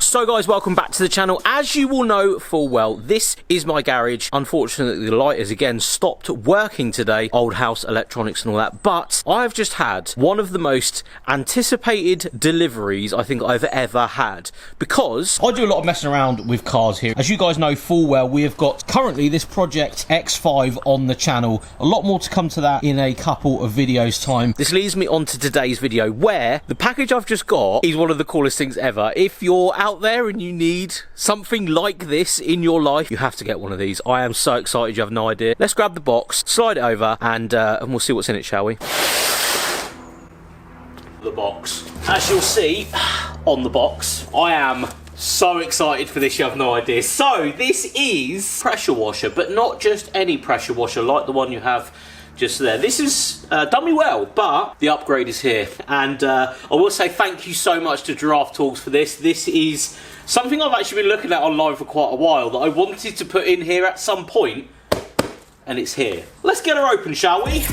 So guys, welcome back to the channel. As you will know full well, this is my garage. Unfortunately, the light has again stopped working today. Old house electronics and all that. But I've just had one of the most anticipated deliveries I think I've ever had. Because I do a lot of messing around with cars here. As you guys know full well, we have got currently this Project X5 on the channel. A lot more to come to that in a couple of videos time. This leads me on to today's video, where the package I've just got is one of the coolest things ever. If you're out there and you need something like this in your life, you have to get one of these. I am so excited, you have no idea. Let's grab the box, slide it over, and we'll see what's in it, shall we? The box. As you'll see on the box, I am so excited for this, you have no idea. So this is pressure washer, but not just any pressure washer like the one you have just there. This is done me well, but the upgrade is here. And I will say thank you so much to Giraffe Tools for this. This is something I've actually been looking at online for quite a while that I wanted to put in here at some point, and it's here. Let's get her open, shall we?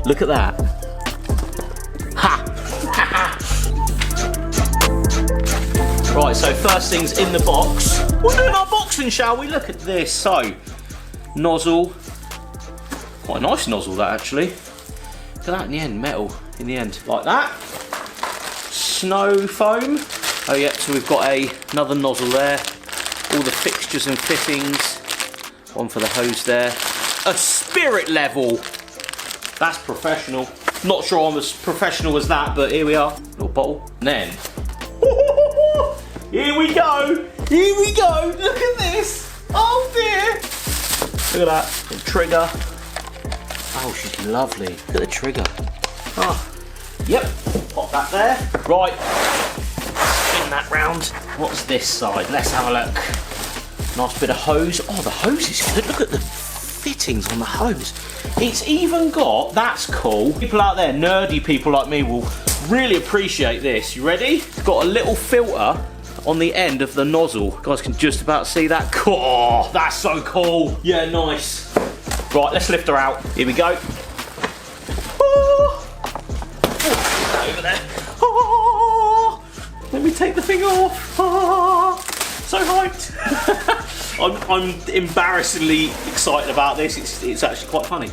Look at that. Ha! Right, so first things in the box. We'll do an unboxing, shall we? Look at this. So, nozzle. Quite a nice nozzle, that actually. Look at that in the end, metal in the end. Like that. Snow foam. Oh yeah, so we've got another nozzle there. All the fixtures and fittings. One for the hose there. A spirit level. That's professional. Not sure I'm as professional as that, but here we are. Little bottle. And then, here we go. Here we go. Look at this. Oh dear. Look at that. Little trigger. Oh, she's lovely. Look at the trigger. Oh, yep. Pop that there. Right. Spin that round. What's this side? Let's have a look. Nice bit of hose. Oh, the hose is good. Look at the fittings on the hose. It's even got, that's cool. People out there, nerdy people like me, will really appreciate this. You ready? It's got a little filter on the end of the nozzle. You guys can just about see that. Oh, that's so cool. Yeah, nice. Right, let's lift her out. Here we go. Oh. Oh, over there. Oh. Let me take the thing off. Oh. So hyped. I'm embarrassingly excited about this. It's actually quite funny.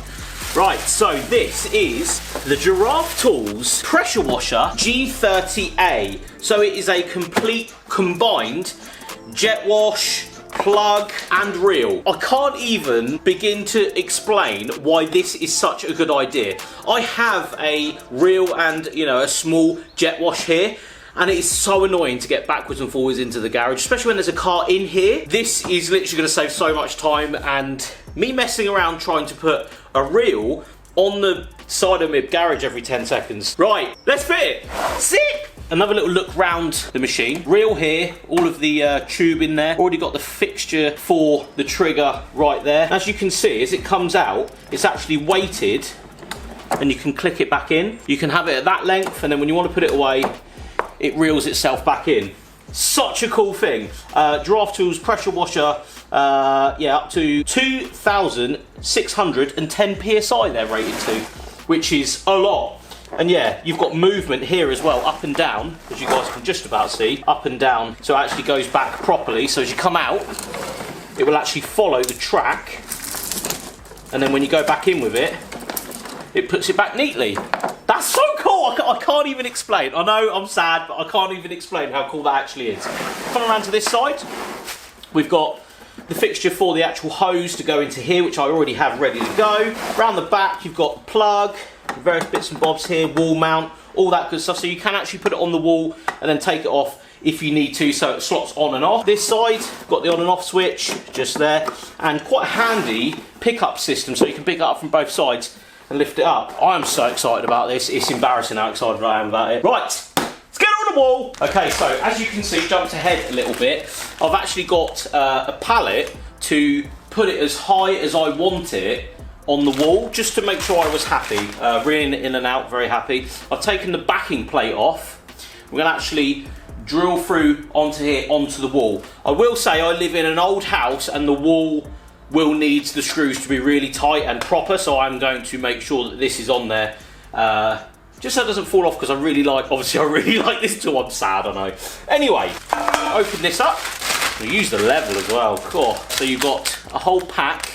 Right, so this is the Giraffe Tools Pressure Washer G30A. So it is a complete combined jet wash, plug and reel. I can't even begin to explain why this is such a good idea. I have a reel and, you know, a small jet wash here. And it is so annoying to get backwards and forwards into the garage, especially when there's a car in here. This is literally going to save so much time, and me messing around trying to put a reel on the side of my garage every 10 seconds. Right, let's fit it. Sick! Another little look round the machine. Reel here, all of the tube in there. Already got the fixture for the trigger right there. As you can see, as it comes out, it's actually weighted, and you can click it back in. You can have it at that length, and then when you want to put it away, it reels itself back in. Such a cool thing. Giraffe Tools pressure washer, yeah, up to 2,610 PSI they're rated to, which is a lot. And yeah, you've got movement here as well, up and down, as you guys can just about see, up and down. So it actually goes back properly. So as you come out, it will actually follow the track. And then when you go back in with it, it puts it back neatly. That's so cool, I can't even explain. I know I'm sad, but I can't even explain how cool that actually is. Coming around to this side, we've got the fixture for the actual hose to go into here, which I already have ready to go. Around the back, you've got plug, various bits and bobs here, wall mount, all that good stuff. So you can actually put it on the wall and then take it off if you need to, so it slots on and off. This side, got the on and off switch just there, and quite a handy pickup system, so you can pick it up from both sides and lift it up. I am so excited about this. It's embarrassing how excited I am about it. Right, let's get on the wall. Okay, so as you can see, jumped ahead a little bit. I've actually got a pallet to put it as high as I want it on the wall, just to make sure I was happy. Reeling it in and out, very happy. I've taken the backing plate off. We're going to actually drill through onto here, onto the wall. I will say I live in an old house and the wall will need the screws to be really tight and proper, so I'm going to make sure that this is on there. Just so it doesn't fall off, because I really like this tool. I'm sad, I know. Anyway, open this up. We use the level as well. Cool. So you've got a whole pack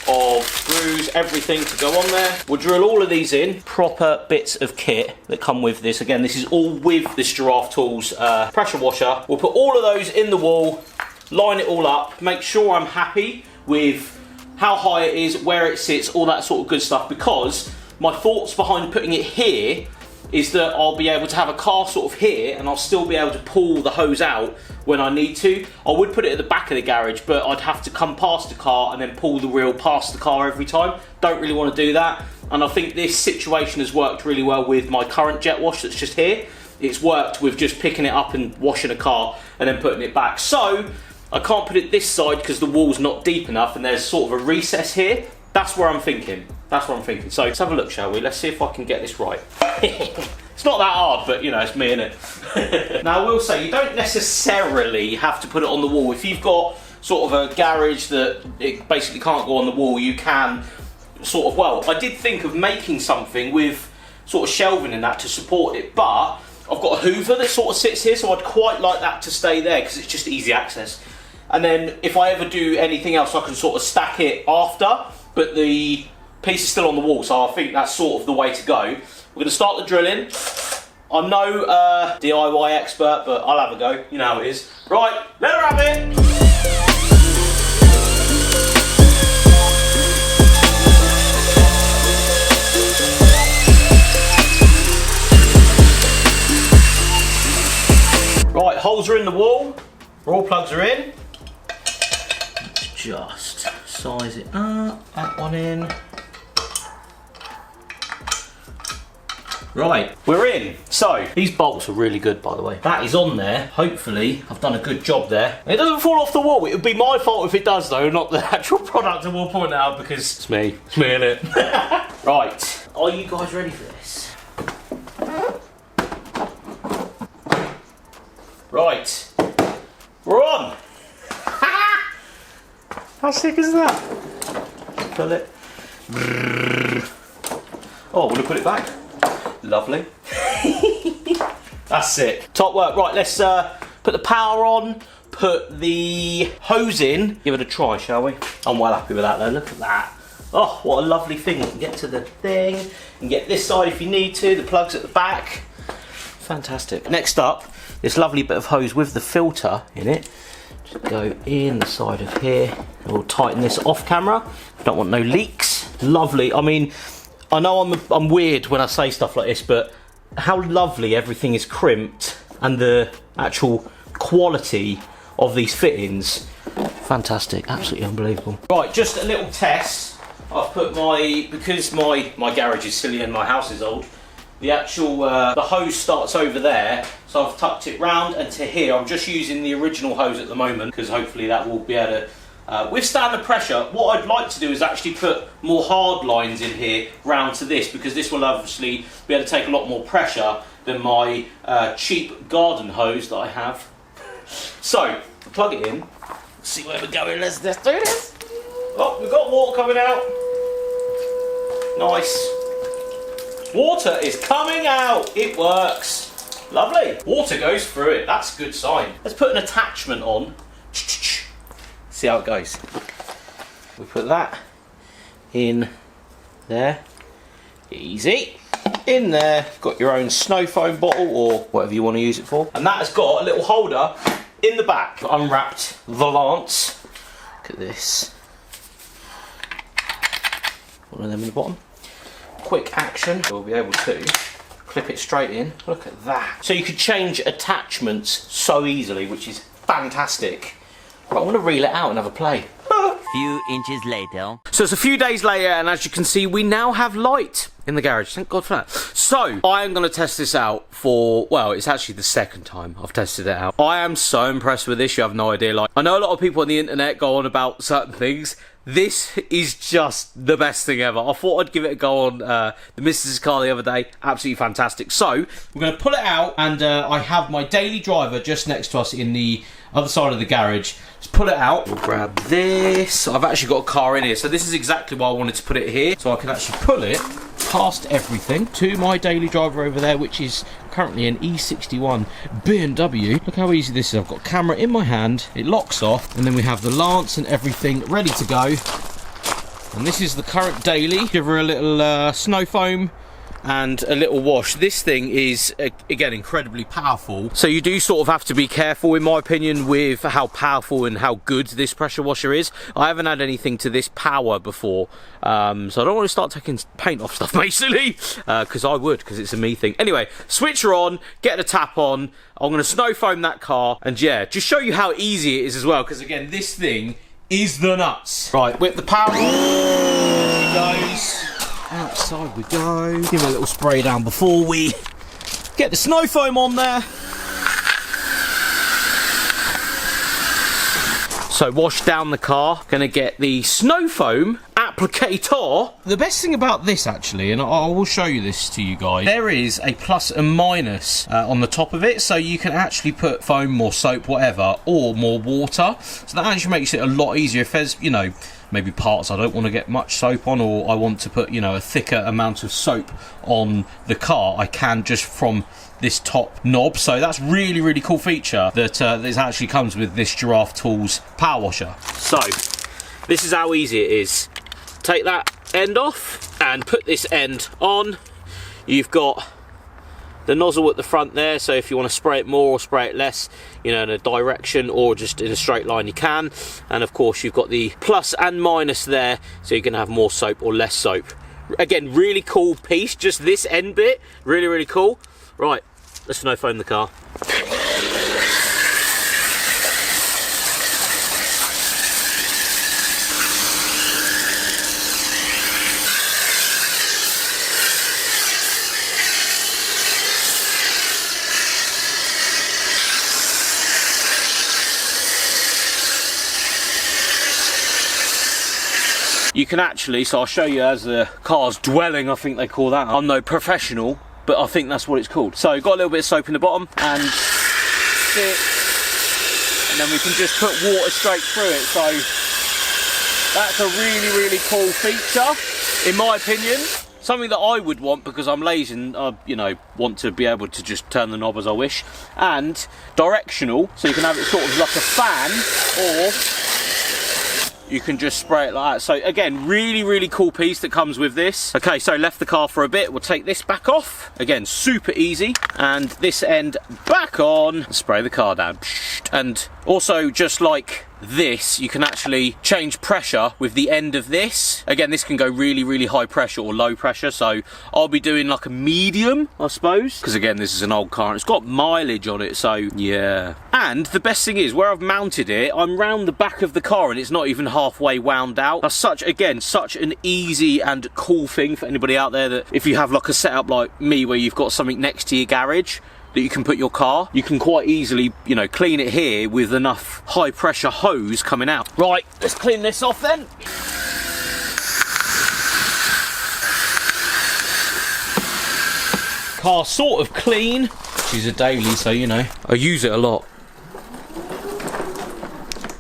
of screws, everything to go on there. We'll drill all of these in. Proper bits of kit that come with this. Again, this is all with this Giraffe Tools pressure washer. We'll put all of those in the wall, line it all up, make sure I'm happy with how high it is, where it sits, all that sort of good stuff, because my thoughts behind putting it here is that I'll be able to have a car sort of here and I'll still be able to pull the hose out when I need to. I would put it at the back of the garage, but I'd have to come past the car and then pull the reel past the car every time. Don't really want to do that. And I think this situation has worked really well with my current jet wash that's just here. It's worked with just picking it up and washing a car and then putting it back. So I can't put it this side because the wall's not deep enough and there's sort of a recess here. That's where I'm thinking. That's what I'm thinking. So let's have a look, shall we? Let's see if I can get this right. It's not that hard, but you know, it's me, innit? Now I will say, you don't necessarily have to put it on the wall. If you've got sort of a garage that it basically can't go on the wall, you can sort of, well, I did think of making something with sort of shelving in that to support it, but I've got a Hoover that sort of sits here, so I'd quite like that to stay there because it's just easy access. And then if I ever do anything else, I can sort of stack it after, but the piece is still on the wall, so I think that's sort of the way to go. We're going to start the drilling. I'm no DIY expert, but I'll have a go. You know how it is. Right, let her have it. Right, holes are in the wall. All plugs are in. Let's just size it up. That one in. Right, we're in. So, these bolts are really good, by the way. That is on there. Hopefully, I've done a good job there. It doesn't fall off the wall. It would be my fault if it does, though, not the actual product. I will point out because it's me. It's me, innit? Right, are you guys ready for this? Right, we're on. How sick is that? Pull it. Oh, we're gonna put it back. Lovely. That's sick. Top work. Right, let's put the power on, put the hose in. Give it a try, shall we? I'm well happy with that though. Look at that. Oh, what a lovely thing. You can get to the thing. You can get this side if you need to. The plug's at the back. Fantastic. Next up, this lovely bit of hose with the filter in it. Just go in the side of here. We'll tighten this off camera. Don't want no leaks. Lovely. I mean, I know I'm weird when I say stuff like this, but how lovely everything is crimped and the actual quality of these fittings. Fantastic, absolutely unbelievable. Right, just a little test. I've put because my garage is silly and my house is old, the actual, the hose starts over there, so I've tucked it round and to here. I'm just using the original hose at the moment because hopefully that will be able to withstand the pressure. What I'd like to do is actually put more hard lines in here round to this, because this will obviously be able to take a lot more pressure than my cheap garden hose that I have. So, plug it in, see where we're going, let's do this. Oh, we've got water coming out. Nice. Water is coming out, it works. Lovely. Water goes through it, that's a good sign. Let's put an attachment on. See how it goes. We put that in there. Easy. In there, got your own snow foam bottle or whatever you want to use it for. And that has got a little holder in the back. Unwrapped the lance. Look at this. One of them in the bottom. Quick action. We'll be able to clip it straight in. Look at that. So you could change attachments so easily, which is fantastic. Right, I want to reel it out and have a play. Few inches later. So it's a few days later, and as you can see, we now have light in the garage. Thank God for that. So I am going to test this out for, well, it's actually the second time I've tested it out. I am so impressed with this, you have no idea. Like, I know a lot of people on the internet go on about certain things. this is just the best thing ever. I thought I'd give it a go on the Mrs. car the other day. Absolutely fantastic. So, we're going to pull it out, and I have my daily driver just next to us in the other side of the garage. Let's pull it out. We'll grab this. I've actually got a car in here, so this is exactly why I wanted to put it here, so I can actually pull it past everything to my daily driver over there, which is currently an E61 BMW. Look how easy this is. I've got camera in my hand, it locks off, and then we have the lance and everything ready to go. And this is the current daily. Give her a little snow foam and a little wash. This thing is, again, incredibly powerful. So you do sort of have to be careful, in my opinion, with how powerful and how good this pressure washer is. I haven't had anything to this power before, so I don't want to start taking paint off stuff, basically, because I would, because it's a me thing. Anyway, switch her on, get the tap on. I'm going to snow foam that car, and yeah, just show you how easy it is as well, because again, this thing is the nuts. Right, whip the power. There he goes. Outside we go. Give it a little spray down before we get the snow foam on there. So wash down the car. Gonna get the snow foam applicator. The best thing about this, actually, and I will show you this to you guys, there is a plus and minus on the top of it, so you can actually put foam, more soap, whatever, or more water. So that actually makes it a lot easier if there's, you know, maybe parts I don't want to get much soap on, or I want to put, you know, a thicker amount of soap on the car. I can just from this top knob. So that's really, really cool feature that this actually comes with this Giraffe Tools power washer. So this is how easy it is. Take that end off and put this end on. You've got the nozzle at the front there, so if you want to spray it more or spray it less, you know, in a direction or just in a straight line, you can. And of course you've got the plus and minus there, so you can have more soap or less soap. Again, really cool piece, just this end bit, really, really cool. Right, let's snow foam the car. You can actually, so I'll show you as the car's dwelling, I think they call that. I'm no professional, but I think that's what it's called. So got a little bit of soap in the bottom, and then we can just put water straight through it. So that's a really, really cool feature, in my opinion. Something that I would want, because I'm lazy and I, you know, want to be able to just turn the knob as I wish. And directional, so you can have it sort of like a fan, or you can just spray it like that. So again, really, really cool piece that comes with this. Okay, so left the car for a bit. We'll take this back off. Again, super easy. And this end back on. Spray the car down. And also, just like this, you can actually change pressure with the end of this. Again, this can go really, really high pressure or low pressure, so I'll be doing like a medium, I suppose, because again, this is an old car and it's got mileage on it, so yeah. And the best thing is, where I've mounted it, I'm round the back of the car and it's not even halfway wound out. That's such an easy and cool thing for anybody out there, that if you have like a setup like me where you've got something next to your garage that you can put your car, you can quite easily, you know, clean it here with enough high pressure hose coming out. Right, let's clean this off then. Car's sort of clean. She's a daily, so you know, I use it a lot.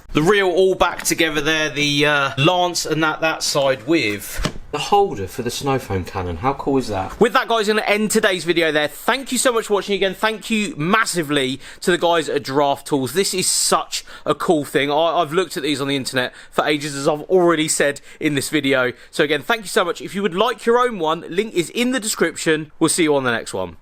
The reel all back together there, the lance and that side with the holder for the snow foam cannon. How cool is that? With that, guys, I'm going to end today's video there. Thank you so much for watching again. Thank you massively to the guys at Giraffe Tools. This is such a cool thing. I've looked at these on the internet for ages, as I've already said in this video. So again, thank you so much. If you would like your own one, link is in the description. We'll see you on the next one.